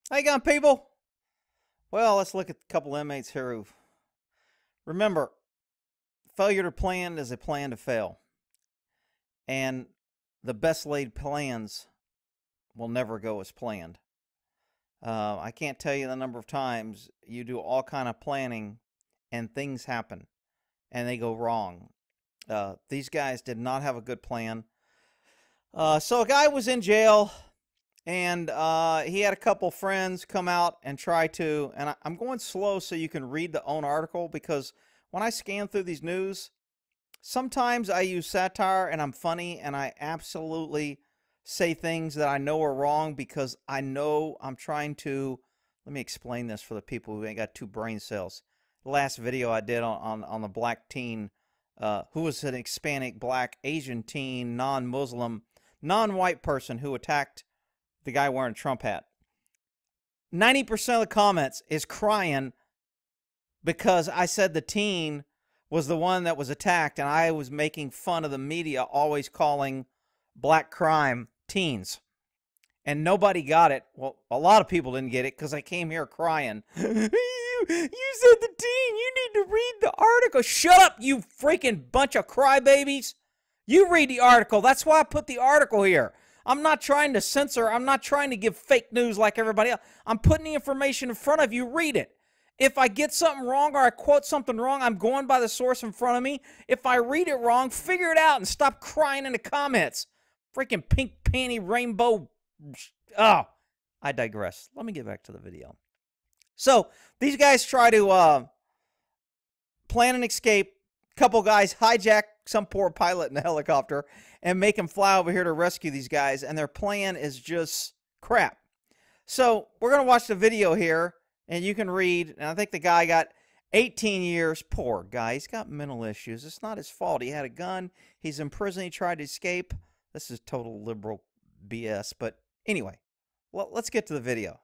How you going, people? Well, let's look at a couple inmates here who remember failure to plan is a plan to fail, and the best laid plans will never go as planned. I can't tell you the number of times you do all kind of planning and things happen and they go wrong. These guys did not have a good plan. So a guy was in jail and he had a couple friends come out and try to, and I'm going slow so you can read the own article, because when I scan through these news, sometimes I use satire and I'm funny and I absolutely say things that I know are wrong because I know I'm trying to. Let me explain this for the people who ain't got two brain cells. The last video I did on the black teen, who was an Hispanic, black, Asian teen, non-Muslim, non-white person who attacked the guy wearing a Trump hat. 90% of the comments is crying because I said the teen was the one that was attacked, and I was making fun of the media always calling black crime teens. And nobody got it. Well, a lot of people didn't get it because I came here crying. You said the teen. You need to read the article. Shut up, you freaking bunch of crybabies. You read the article. That's why I put the article here. I'm not trying to censor. I'm not trying to give fake news like everybody else. I'm putting the information in front of you. Read it. If I get something wrong or I quote something wrong, I'm going by the source in front of me. If I read it wrong, figure it out and stop crying in the comments. Freaking pink panty rainbow. Oh, I digress. Let me get back to the video. So these guys try to plan an escape. Couple guys hijack some poor pilot in a helicopter and make him fly over here to rescue these guys, and their plan is just crap. So we're going to watch the video here, and you can read, and I think the guy got 18 years. Poor guy. He's got mental issues. It's not his fault. He had a gun. He's in prison. He tried to escape. This is total liberal BS, but anyway, well, let's get to the video.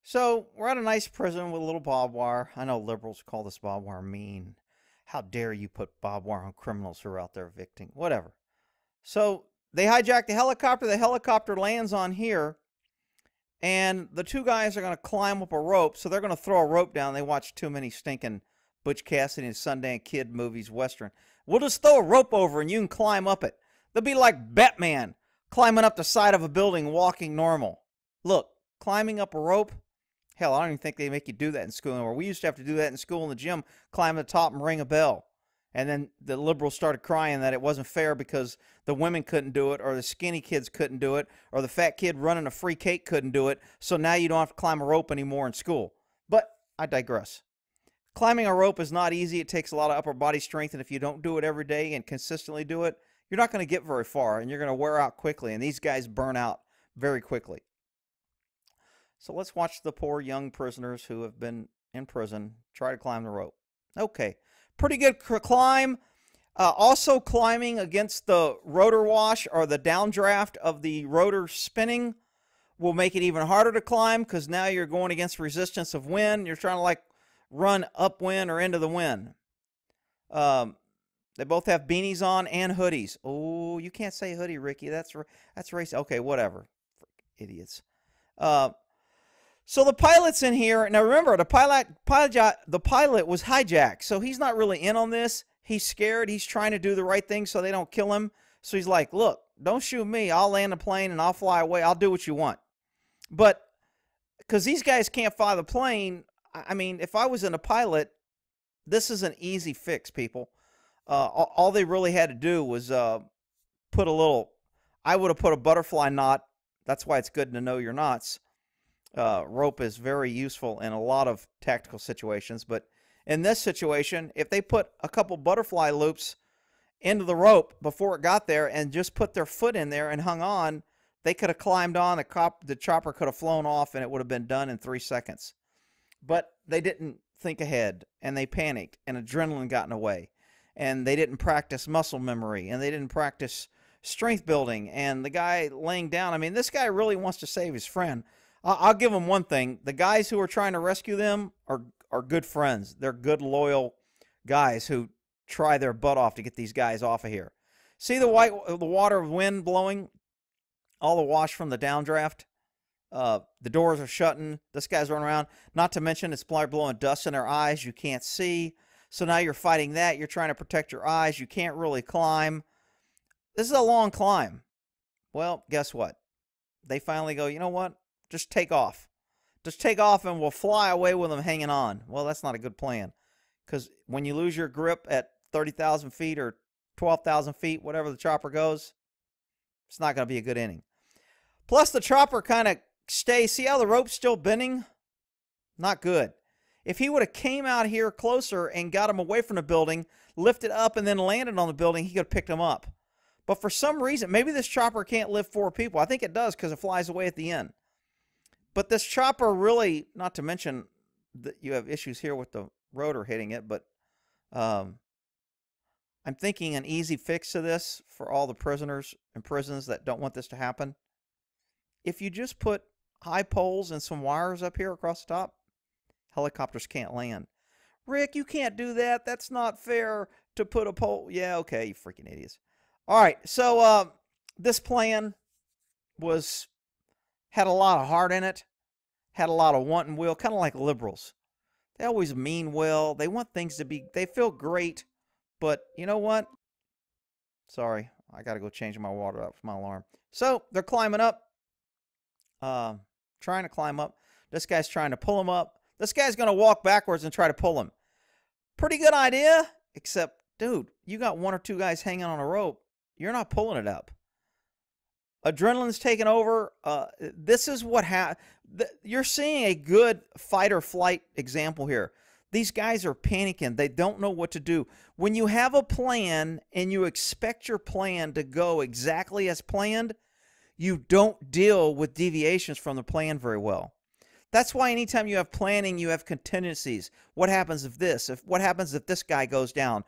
So we're at a nice prison with a little barbed wire. I know liberals call this barbed wire mean. How dare you put barbed wire on criminals who are out there evicting? Whatever. So they hijack the helicopter. The helicopter lands on here, and the two guys are going to climb up a rope. So they're going to throw a rope down. They watch too many stinking Butch Cassidy and Sundance Kid movies, Western. We'll just throw a rope over and you can climb up it. They'll be like Batman climbing up the side of a building, walking normal. Look, climbing up a rope. Hell, I don't even think they make you do that in school anymore. We used to have to do that in school in the gym, climb to the top and ring a bell. And then the liberals started crying that it wasn't fair because the women couldn't do it, or the skinny kids couldn't do it, or the fat kid running a free cake couldn't do it. So now you don't have to climb a rope anymore in school. But I digress. Climbing a rope is not easy. It takes a lot of upper body strength, and if you don't do it every day and consistently do it, you're not going to get very far, and you're going to wear out quickly. And these guys burn out very quickly. So let's watch the poor young prisoners who have been in prison try to climb the rope. Okay, pretty good climb. Also climbing against the rotor wash, or the downdraft of the rotor spinning, will make it even harder to climb, because now you're going against resistance of wind. You're trying to like run upwind or into the wind. They both have beanies on and hoodies. Oh, you can't say hoodie, Ricky. That's racist. Okay, whatever. Idiots. So the pilot's in here. Now remember, the pilot was hijacked, so he's not really in on this. He's scared. He's trying to do the right thing so they don't kill him. So he's like, look, don't shoot me. I'll land the plane and I'll fly away. I'll do what you want. But because these guys can't fly the plane, I mean, if I was in a pilot, this is an easy fix, people. All they really had to do was put a little, I would have put a butterfly knot. That's why it's good to know your knots. Rope is very useful in a lot of tactical situations, but in this situation, if they put a couple butterfly loops into the rope before it got there and just put their foot in there and hung on, they could have climbed on, the chopper could have flown off, and it would have been done in 3 seconds. But they didn't think ahead, and they panicked, and adrenaline got in the way, and they didn't practice muscle memory, and they didn't practice strength building. And the guy laying down, I mean, this guy really wants to save his friend. I'll give them one thing. The guys who are trying to rescue them are good friends. They're good, loyal guys who try their butt off to get these guys off of here. See the water wind blowing? All the wash from the downdraft? The doors are shutting. This guy's running around. Not to mention it's blowing dust in their eyes. You can't see. So now you're fighting that. You're trying to protect your eyes. You can't really climb. This is a long climb. Well, guess what? They finally go, you know what? Just take off. Just take off and we'll fly away with them hanging on. Well, that's not a good plan. Because when you lose your grip at 30,000 feet or 12,000 feet, whatever the chopper goes, it's not going to be a good inning. Plus, the chopper kind of stays. See how the rope's still bending? Not good. If he would have came out here closer and got him away from the building, lifted up, and then landed on the building, he could have picked him up. But for some reason, maybe this chopper can't lift 4 people. I think it does because it flies away at the end. But this chopper really, not to mention that you have issues here with the rotor hitting it, but I'm thinking an easy fix to this for all the prisoners in prisons that don't want this to happen. If you just put high poles and some wires up here across the top, helicopters can't land. Rick, you can't do that. That's not fair to put a pole. Yeah, okay, you freaking idiots. All right, so this plan had a lot of heart in it, had a lot of want and will, kind of like liberals. They always mean well. They want things to be, they feel great, but you know what? Sorry, I got to go change my water up for my alarm. So they're climbing up, trying to climb up. This guy's trying to pull him up. This guy's going to walk backwards and try to pull him. Pretty good idea, except, dude, you got 1 or 2 guys hanging on a rope. You're not pulling it up. Adrenaline's taking over. This is what you're seeing a good fight or flight example here. These guys are panicking. They don't know what to do. When you have a plan and you expect your plan to go exactly as planned, you don't deal with deviations from the plan very well. That's why anytime you have planning, you have contingencies. What happens if this? What happens if this guy goes down?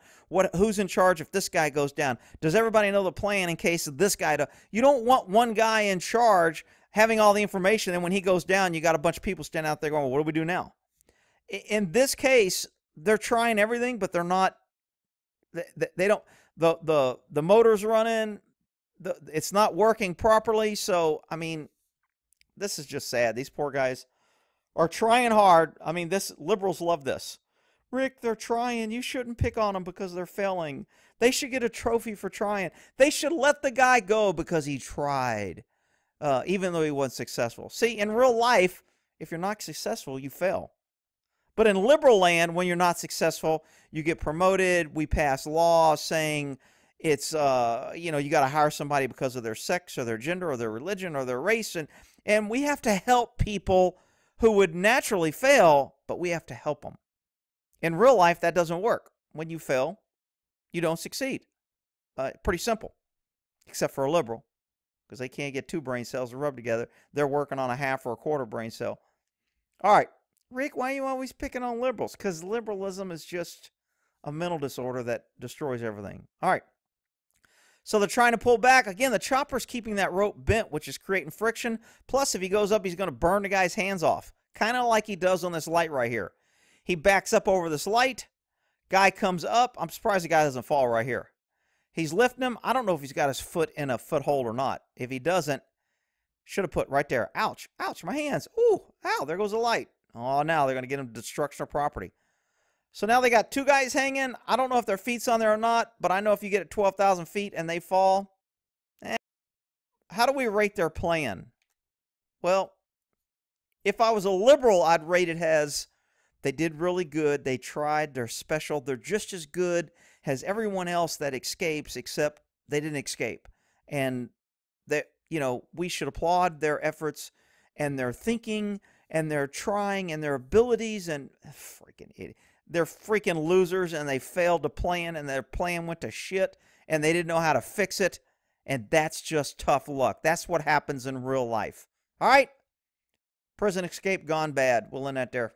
Who's in charge if this guy goes down? Does everybody know the plan in case of this guy? You don't want one guy in charge having all the information, and when he goes down, you got a bunch of people standing out there going, well, what do we do now? In this case, they're trying everything, but they're not. They don't. The motor's running. It's not working properly. So I mean, this is just sad. These poor guys are trying hard. I mean, liberals love this. Rick, they're trying. You shouldn't pick on them because they're failing. They should get a trophy for trying. They should let the guy go because he tried, even though he wasn't successful. See, in real life, if you're not successful, you fail. But in liberal land, when you're not successful, you get promoted. We pass laws saying it's, you got to hire somebody because of their sex or their gender or their religion or their race. And we have to help people who would naturally fail, but we have to help them. In real life, that doesn't work. When you fail, you don't succeed. Pretty simple, except for a liberal, because they can't get 2 brain cells to rub together. They're working on a half or a quarter brain cell. All right, Rick, why are you always picking on liberals? Because liberalism is just a mental disorder that destroys everything. All right. So they're trying to pull back. Again, the chopper's keeping that rope bent, which is creating friction. Plus, if he goes up, he's going to burn the guy's hands off. Kind of like he does on this light right here. He backs up over this light. Guy comes up. I'm surprised the guy doesn't fall right here. He's lifting him. I don't know if he's got his foot in a foothold or not. If he doesn't, should have put right there. Ouch. Ouch, my hands. Ooh, ow, there goes the light. Oh, now they're going to get him destruction of property. So now they got 2 guys hanging. I don't know if their feet's on there or not, but I know if you get at 12,000 feet and they fall, how do we rate their plan? Well, if I was a liberal, I'd rate it as they did really good. They tried. They're special. They're just as good as everyone else that escapes, except they didn't escape. And that, we should applaud their efforts and their thinking and their trying and their abilities. And freaking idiot. They're freaking losers, and they failed to plan, and their plan went to shit, and they didn't know how to fix it, and that's just tough luck. That's what happens in real life. All right? Prison escape gone bad. We'll end that there.